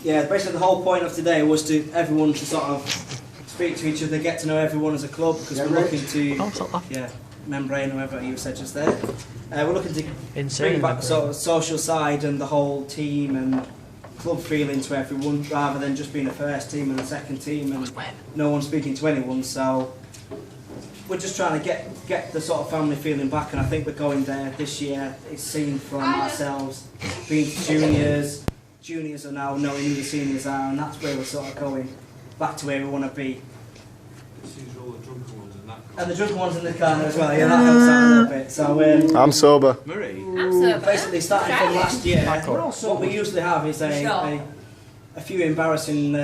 Yeah, basically the whole point of today was to everyone to sort of speak to each other, get to know everyone as a club, because we're looking to, Membrane, whoever you said just there. We're looking to bring back the sort of social side and the whole team and club feeling to everyone, rather than just being a first team and a second team and no one speaking to anyone. So we're just trying to get the sort of family feeling back, and I think we're going there this year. It's seen from ourselves, being juniors. Juniors are now knowing who the seniors are, and that's where we're sort of going back to where we want to be. And the drunken ones in the car as well, yeah, that helps out a little bit. So I'm sober. I'm sober. Basically, starting from last year, what we usually have is a few embarrassing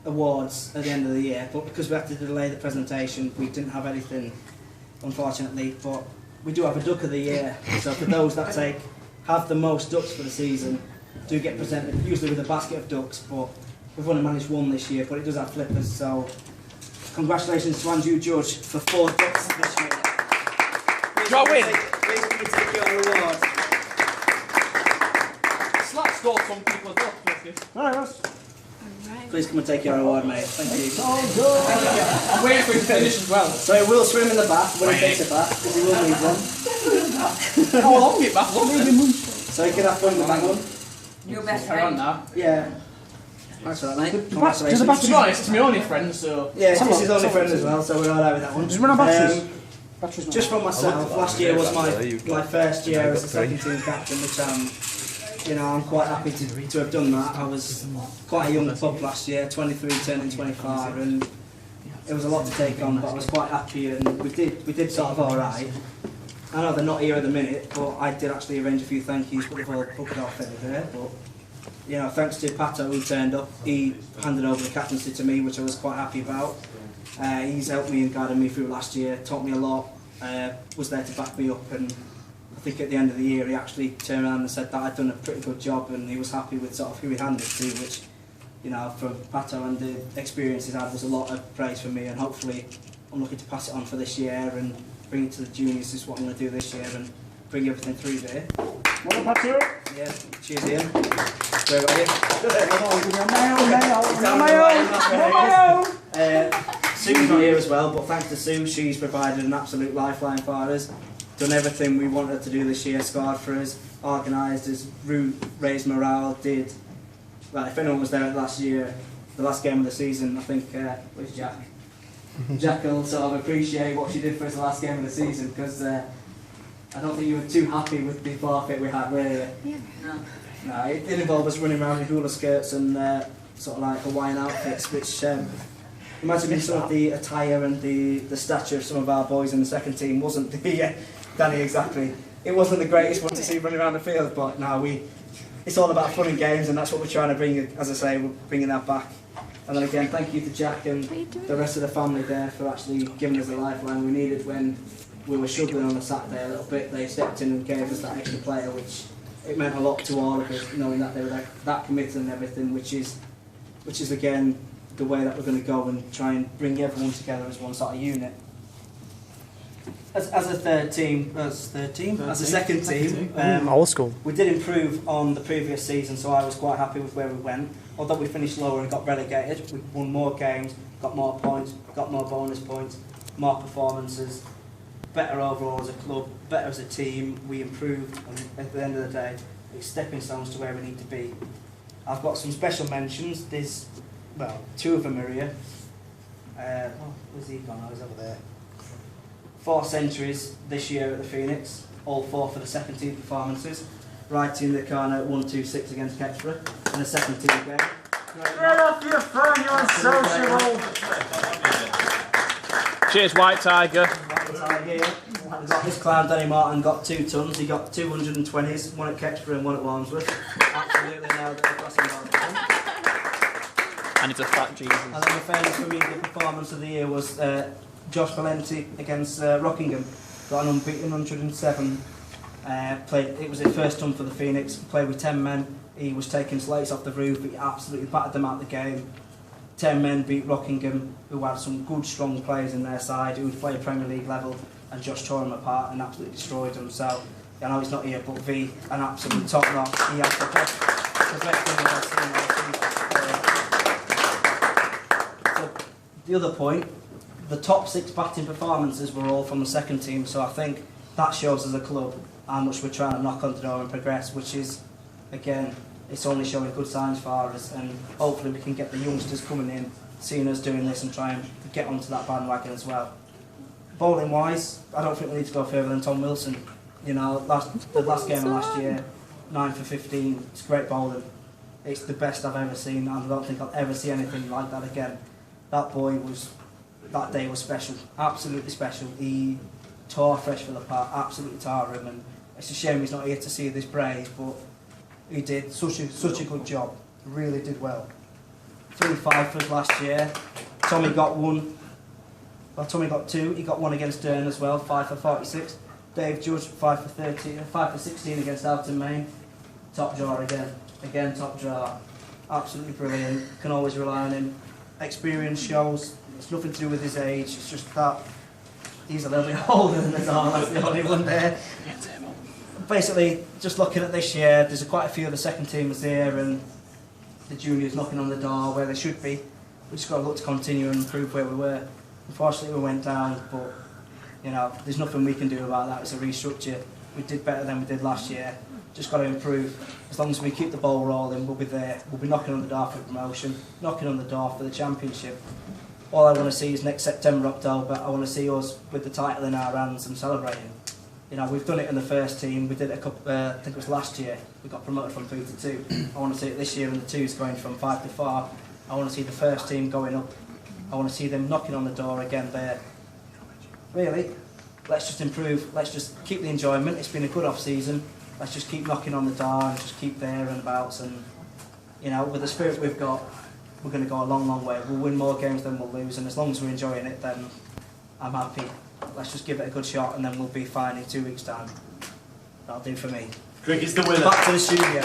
awards at the end of the year, but because we had to delay the presentation, we didn't have anything, unfortunately. But we do have a duck of the year, so for those that have the most ducks for the season, do get presented, usually with a basket of ducks, but we've only managed one this year, but it does have flippers, so congratulations to Andrew Judge for 4 ducks this year. Please can you take your award. Slap stole some people's ducks. Please come and take your award, mate. Thank you. I'm waiting for him to finish as well. So he will swim in the bath when he takes it back, because he will need one. How long is it back? So he can have fun with that one. Your best Carry on friend. now. Yeah. Thanks for that, mate. To be Congratulations. honest, it's my only friend, so... Yeah, it's his only friend as well, so we're alright with that one. Does it run on batteries? Just for myself, last year was my first year as a second team captain, which I'm quite happy to have done that. I was quite a young pup last year, 23 turning 25, and it was a lot to take on, but I was quite happy, and we did sort of alright. I know they're not here at the minute, but I did actually arrange a few thank yous, but they've all booked off over there. But thanks to Pato who turned up, he handed over the captaincy to me, which I was quite happy about. He's helped me and guided me through last year, taught me a lot, was there to back me up, and I think at the end of the year he actually turned around and said that I'd done a pretty good job, and he was happy with sort of who he handed it to, which, for Pato and the experience he's had was a lot of praise for me, and hopefully I'm looking to pass it on for this year and bring it to the juniors. Is what I'm going to do this year and bring everything through there. Well, Pato. Yeah, cheers Ian. Where are you? Sue's not here as well, but thanks to Sue, she's provided an absolute lifeline for us. Done everything we wanted to do this year, scored for us, organised us, raised morale, did. Well, if anyone was there last year, the last game of the season, I think, where's Jack? Jack will sort of appreciate what she did for us the last game of the season, because I don't think you were too happy with the forfeit we had, were you? Yeah. No, it did involve us running around in hula skirts and sort of like Hawaiian outfits, which imagine some of the attire and the stature of some of our boys in the second team wasn't Danny exactly. It wasn't the greatest one to see running around the field, but now it's all about fun and games, and that's what we're trying to bring. As I say, we're bringing that back. And then again, thank you to Jack and the rest of the family there for actually giving us the lifeline we needed when we were struggling on a Saturday a little bit. They stepped in and gave us that extra player, which it meant a lot to all of us, knowing that they were that committed and everything, which is again the way that we're going to go and try and bring everyone together as one sort of unit. As a second team, Old school. we did improve on the previous season, so I was quite happy with where we went. Although we finished lower and got relegated, we won more games, got more points, got more bonus points, more performances, better overall as a club, better as a team. We improved, and at the end of the day, it's stepping stones to where we need to be. I've got some special mentions. There's, well, 2 of them are here. Where's he gone? I was over there. 4 centuries this year at the Phoenix, all 4 for the second team performances. Right in the corner, 1-2-6 against Ketchborough in the second team game. Get off your phone, you're unsociable! Cheers, White Tiger. We've got this clown, Danny Martin, got 2 tons. He got 220s, one at Ketchborough and one at Walmsworth. Absolutely nailed it across the board. And it's a fat Jesus. And then the fairness for me, the performance of the year was Josh Valenti against Rockingham. Got an unbeaten 107. It was his first ton for the Phoenix. Played with 10 men. He was taking slates off the roof. He absolutely battered them out of the game. 10 men beat Rockingham, who had some good, strong players in their side, who played Premier League level, and Josh tore them apart and absolutely destroyed them. So, I know he's not here, but V, an absolute top notch. He had the best thing I've ever seen. the other point, the top 6 batting performances were all from the second team, so I think that shows as a club how much we're trying to knock on the door and progress, which is, again, it's only showing good signs for us, and hopefully we can get the youngsters coming in, seeing us doing this and try and get onto that bandwagon as well. Bowling wise, I don't think we need to go further than Tom Wilson. You know, the last game of last year, 9 for 15, it's great bowling. It's the best I've ever seen, and I don't think I'll ever see anything like that again. That day was special, absolutely special. He tore fresh for the part, absolutely tore him, and it's a shame he's not here to see this praise, but he did such a good job, really did well. 3 5-ers last year. Tommy got 1. Well, Tommy got 2. He got 1 against Durham as well, 5 for 46. Dave Judge 5 for 13, 5 for 16 against Alton Main. Top drawer again top drawer. Absolutely brilliant. Can always rely on him. Experience shows. It's nothing to do with his age. It's just that he's a little bit older than us all. That's the only one there. Basically, just looking at this year, there's quite a few of the second teamers here, and the juniors knocking on the door where they should be. We just got to look to continue and improve where we were. Unfortunately, we went down, but you know, there's nothing we can do about that. It's a restructure. We did better than we did last year. Just got to improve. As long as we keep the ball rolling, we'll be there. We'll be knocking on the door for promotion, knocking on the door for the championship. All I want to see is next September, October, I want to see us with the title in our hands and celebrating. You know, we've done it in the first team. We did it a couple. I think it was last year. We got promoted from 3 to 2. I want to see it this year, and the 2s going from 5 to 4. I want to see the first team going up. I want to see them knocking on the door again there. Really, let's just improve. Let's just keep the enjoyment. It's been a good off-season. Let's just keep knocking on the door and just keep there and abouts. And, you know, with the spirit we've got, we're going to go a long, long way. We'll win more games than we'll lose. And as long as we're enjoying it, then I'm happy. Let's just give it a good shot, and then we'll be fine in 2 weeks' time. That'll do for me. Cricket's the winner. Back to the studio.